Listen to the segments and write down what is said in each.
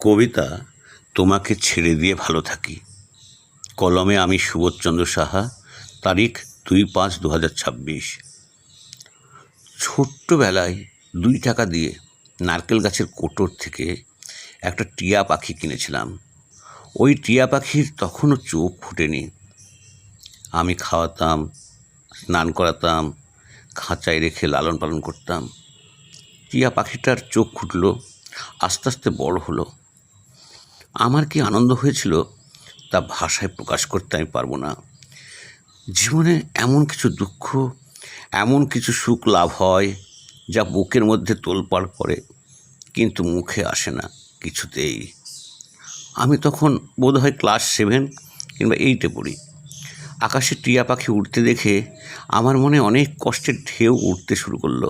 কবিতা তোমাকে ছেড়ে দিয়ে ভালো থাকি। কলমে আমি সুবোধচন্দ্র সাহা। তারিখ 2/5/2026। ছোট্টবেলায় 2 টাকা দিয়ে নারকেল গাছের কোটর থেকে একটা টিয়া পাখি কিনেছিলাম। ওই টিয়া পাখির তখনও চোখ ফোটেনি। আমি খাওয়াতাম, স্নান করাতাম, খাঁচায় রেখে লালন পালন করতাম। টিয়া পাখিটার চোখ ফুটল, আস্তে আস্তে বড় হলো। আমার কি আনন্দ হয়েছিল তা ভাষায় প্রকাশ করতে আমি পারবো না। জীবনে এমন কিছু দুঃখ, এমন কিছু সুখ লাভ হয় যা বুকের মধ্যে তোলপাড় করে, কিন্তু মুখে আসে না কিছুতেই। আমি তখন বোধহয় ক্লাস 7 কিংবা 8-এ পড়ি। আকাশে টিয়া পাখি উড়তে দেখে আমার মনে অনেক কষ্টের ঢেউ উঠতে শুরু করলো।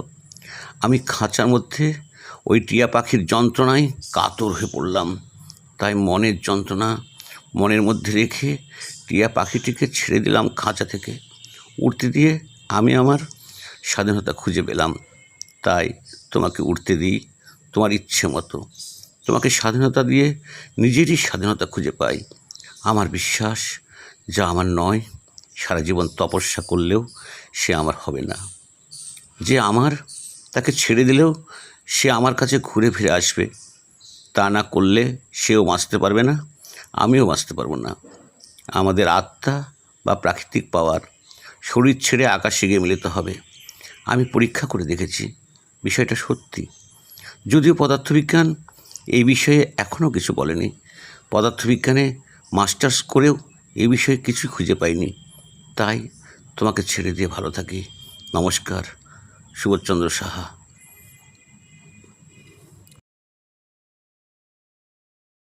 আমি খাঁচার মধ্যে ওই টিয়া পাখির যন্ত্রণায় কাতর হয়ে পড়লাম। তাই মনের যন্ত্রণা মনের মধ্যে রেখে টিয়া পাখিটিকে ছেড়ে দিলাম খাঁচা থেকে। উড়তে দিয়ে আমি আমার স্বাধীনতা খুঁজে পেলাম। তাই তোমাকে উড়তে দিই তোমার ইচ্ছে মতো। তোমাকে স্বাধীনতা দিয়ে নিজেরই স্বাধীনতা খুঁজে পাই। আমার বিশ্বাস, যা আমার নয়, সারা জীবন তপস্যা করলেও সে আমার হবে না। যে আমার, তাকে ছেড়ে দিলেও সে আমার কাছে ঘুরে ফিরে আসবে। তা না করলে সেও বাঁচতে পারবে না, আমিও বাঁচতে পারবো না। আমাদের আত্মা বা প্রাকৃতিক পাওয়ার শরীর ছেড়ে আকাশে গিয়ে মিলিত হবে। আমি পরীক্ষা করে দেখেছি, বিষয়টা সত্যি। যদিও পদার্থবিজ্ঞান এই বিষয়ে এখনও কিছু বলেনি। পদার্থবিজ্ঞানে মাস্টার্স করেও এই বিষয়ে কিছু খুঁজে পাইনি। তাই তোমাকে ছেড়ে দিয়ে ভালো থাকি। নমস্কার, সুবোধচন্দ্র সাহা।